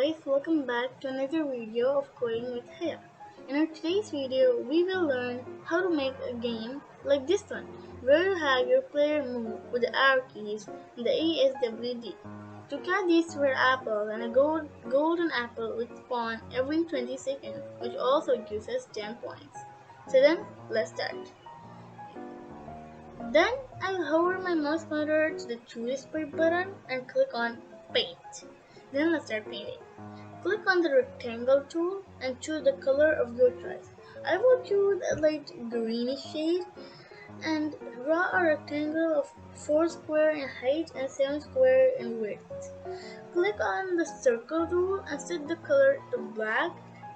guys, welcome back to another video of Coding with Haya. In our today's video, we will learn how to make a game like this one, where you have your player move with the arrow keys and the ASWD. To catch these rare apple and a golden apple will spawn every 20 seconds, which also gives us 10 points. So then, let's start. Then I'll hover my mouse pointer to the choose sprite button and click on paint. Then let's start painting. Click on the rectangle tool and choose the color of your choice. I will choose a light greenish shade and draw a rectangle of 4 square in height and 7 square in width. Click on the circle tool and set the color to black.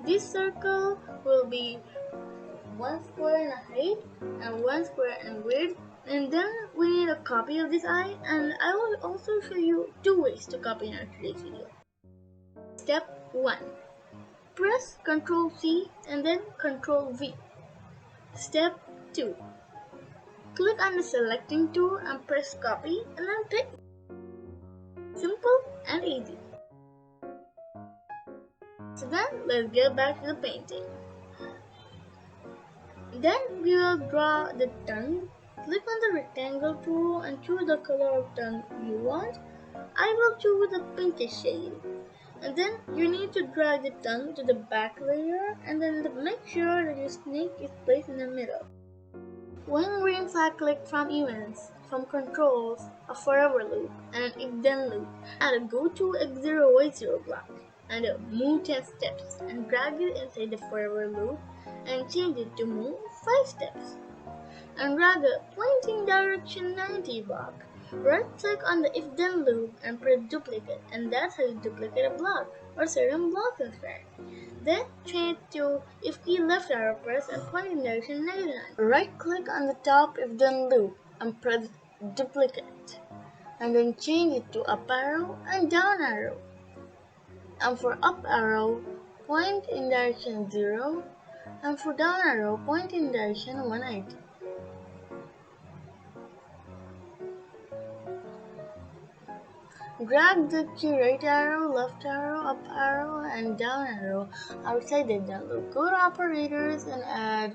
This circle will be 1 square in height and 1 square in width. And then we need a copy of this eye, and I will also show you 2 ways to copy in our today's video. Step 1. Press Ctrl C and then Ctrl V. Step 2. Click on the selecting tool and press copy and then paste. Simple and easy. So then let's get back to the painting. Then we will draw the tongue. Click on the rectangle tool and choose the color of tongue you want. I will choose a pinkish shade. And then you need to drag the tongue to the back layer and then make sure that your snake is placed in the middle. When green flag, click from events, from controls, a forever loop, and an if then loop. Add a go to x0 y0 block and move 10 steps and drag it inside the forever loop and change it to move 5 steps. And drag a pointing direction 90 block. Right click on the if then loop and press duplicate, and that's how you duplicate a block or certain blocks in Sprite. Then change to if key left arrow press and pointing direction 99. Right click on the top if then loop and press duplicate, and then change it to up arrow and down arrow. And for up arrow, point in direction 0, and for down arrow, point in direction 180. Drag the key right arrow, left arrow, up arrow, and down arrow outside the down loop. Go to operators and add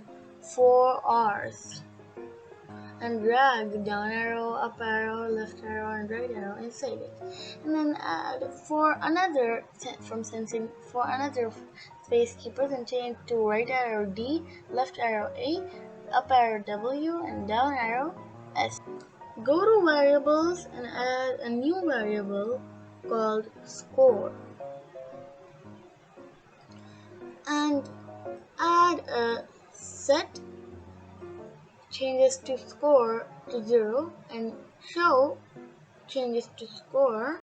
4 R's. And drag the down arrow, up arrow, left arrow, and right arrow inside it. And then add for another space keepers and change to right arrow D, left arrow A, up arrow W, and down arrow S. Go to variables and add a new variable called score. And add a set changes to score to 0 and show changes to score.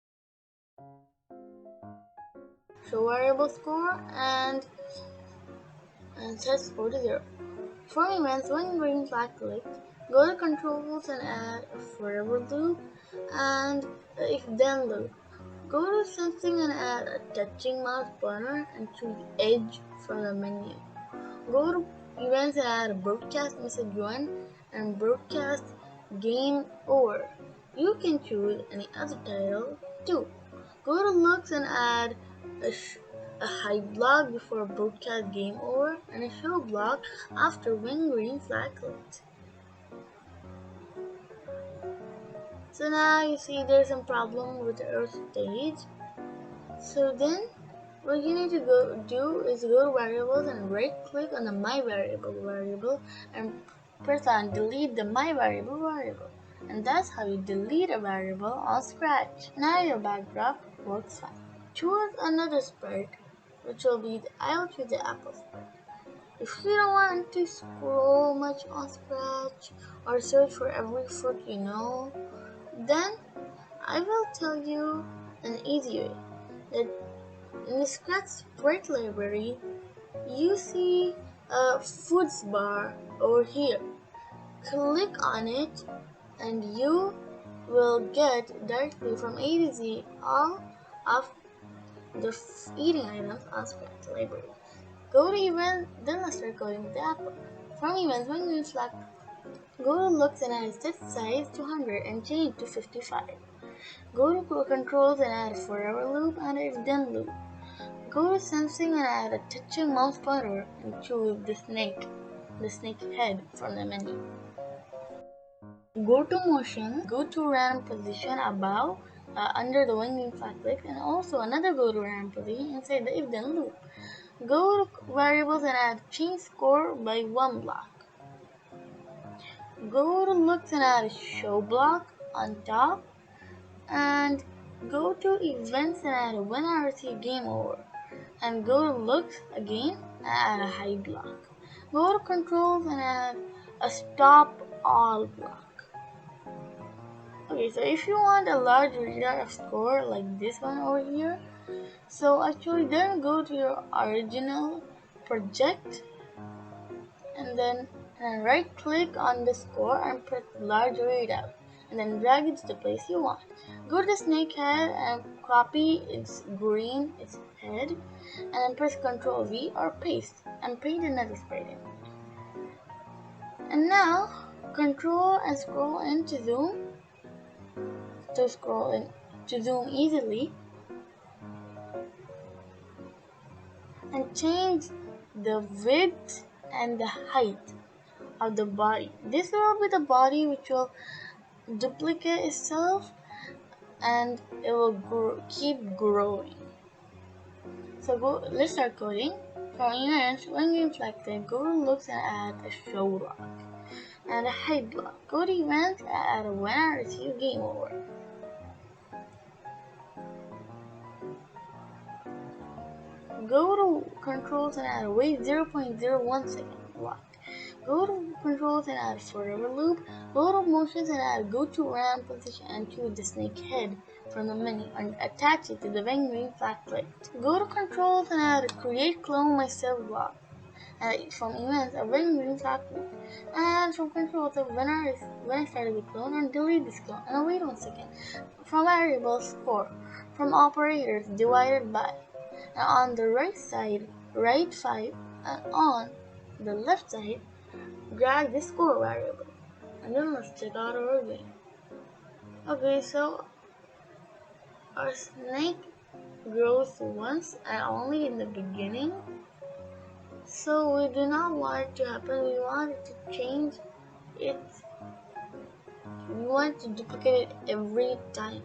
Show variable score and set score to 0. For events, when green flag clicked, go to controls and add a forever loop and if then loop. Go to sensing and add a touching mouse pointer and choose edge from the menu. Go to events and add a broadcast message 1 and broadcast game over. You can choose any other title too. Go to looks and add a hide block before broadcast game over and a show block after when green flag clicked. So now you see there's some problem with the Earth stage. So then what you need to do is go to variables and right click on the my variable and press on delete the my variable. And that's how you delete a variable on Scratch. Now your backdrop works fine. Choose another sprite, which will be I'll choose the apple sprite. If you don't want to scroll much on Scratch or search for every fruit you know, then I will tell you an easy way. That in the Scratch Sprite library, you see a foods bar over here. Click on it and you will get directly from A to Z all of the eating items on Scratch library. Go to events, then let's start coding with the apple. From events, when you select, go to looks and add set size to 100 and change to 55. Go to controls and add a forever loop and if then loop. Go to sensing and add a touching mouse pointer and choose the snake head from the menu. Go to motion, go to random position above, under the wing flat click, and also another go to random position inside the if then loop. Go to variables and add change score by one block. Go to looks and add a show block on top, and go to events and add a when I receive game over, and go to looks again and add a hide block. Go to controls and add a stop all block. Okay, so if you want a large reader of score like this one over here, so actually then go to your original project and then right click on the score and press large readout and then drag it to the place you want. Go to the snake head and copy its head and then press Ctrl V or paste and paint another sprite in. And now control and scroll in to zoom easily and change the width and the height of the body. This will be the body which will duplicate itself and it will keep growing. So let's start coding. For events, when you inflected, go to looks and add a show block and a hide block. Go to events and add a when I receive game over. Go to controls and add a wait 0.01 second block. Go to controls and add forever loop. Go to motions and add go to random position and choose the snake head from the menu and attach it to the green flat plate. Go to controls and add create clone myself block. And from events a green flat plate. And from controls when I started the clone and delete this clone. And wait 1 second. From variables score. From operators divided by. And on the right side, write 5, and on the left side, drag the score variable. And then let's check out our game. Okay, so our snake grows once and only in the beginning. So we do not want it to happen. We want it to change it. We want to duplicate it every time.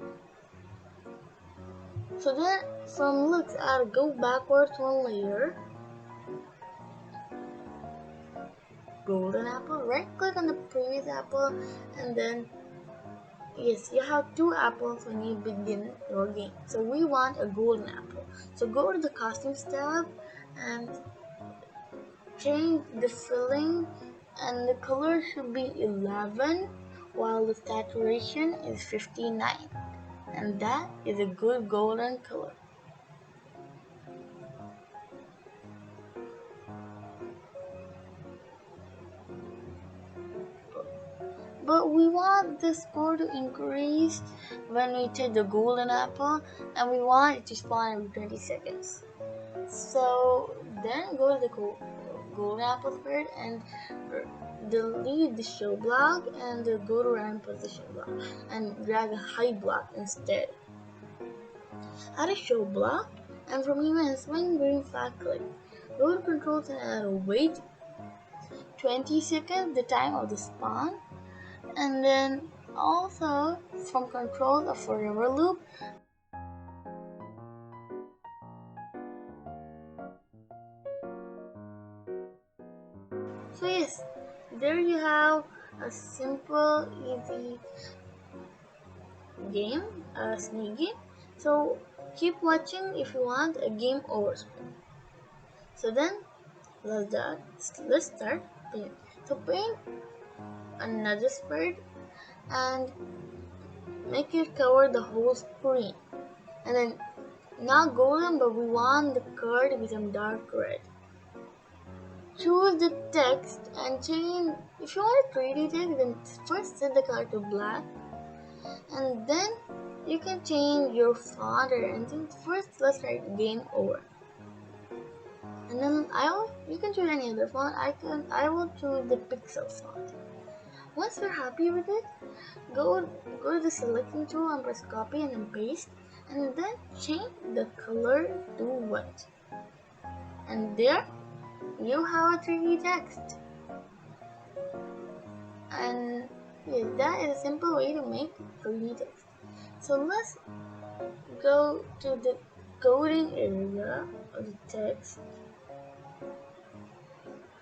So then from looks, I'll go backwards one layer. Golden apple, right click on the previous apple, and then yes, you have 2 apples when you begin your game. So we want a golden apple. So go to the costumes tab and change the filling, and the color should be 11 while the saturation is 59, and that is a good golden color. But we want the score to increase when we take the golden apple, and we want it to spawn every 20 seconds. So then go to the golden apple spread and delete the show block and go to random position block and drag a hide block instead. Add a show block, and from events when green flag click, go to controls and add a wait 20 seconds, the time of the spawn. And then also from controls a forever loop. So yes, there you have a simple, easy game, a snake game. So keep watching if you want a game over. So then let's start paint. So paint another spread and make it cover the whole screen. And then not golden, but we want the color to become dark red. Choose the text and change. If you want a 3D text, then first set the color to black, and then you can change your font or anything. First, let's write game over, and then you can choose any other font. I will choose the pixel font. Once you're happy with it, go to the selection tool and press copy and then paste, and then change the color to white. And there you have a 3D text. And yes, that is a simple way to make 3D text. So let's go to the coding area of the text.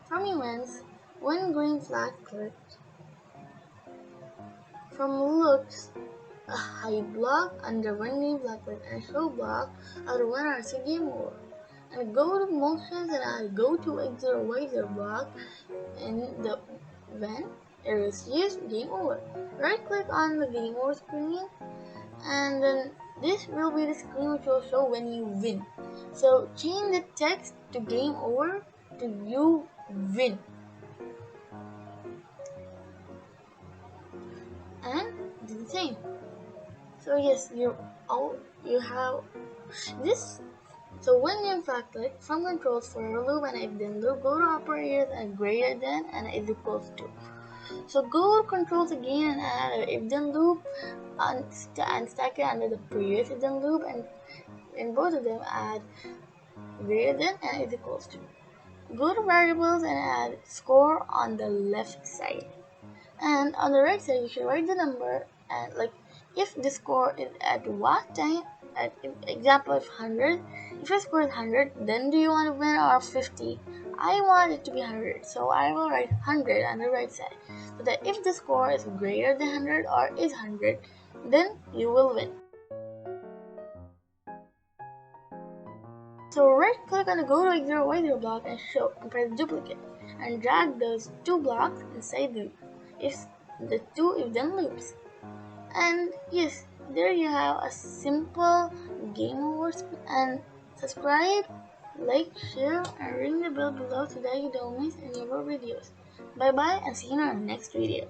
From events, when green flag clicked, from looks, a hide block under one green flag click and show block under one RC game over. And go to motions and add go to X0 Y0 block in the when it is used game over. Right click on the game over screen, and then this will be the screen which will show when you win. So change the text to game over to you win, and do the same. So yes, you have this. So when you in fact click from controls for a loop and if then loop, go to operators and greater than and is equals to. So go to controls again and add an if then loop and stack it under the previous if then loop, and in both of them add greater than and is equals to. Go to variables and add score on the left side. And on the right side, you should write the number and like if the score is at what time, at example if 100, if your score is 100, then do you want to win or 50? I want it to be 100, so I will write 100 on the right side, so that if the score is greater than 100 or is 100, then you will win. So right click on the go to X0 Y0 block and show and press duplicate and drag those two blocks inside the if the two if then loops. And yes, there you have a simple game over and subscribe, like, share and ring the bell below so that you don't miss any of our videos. Bye bye and see you in our next video.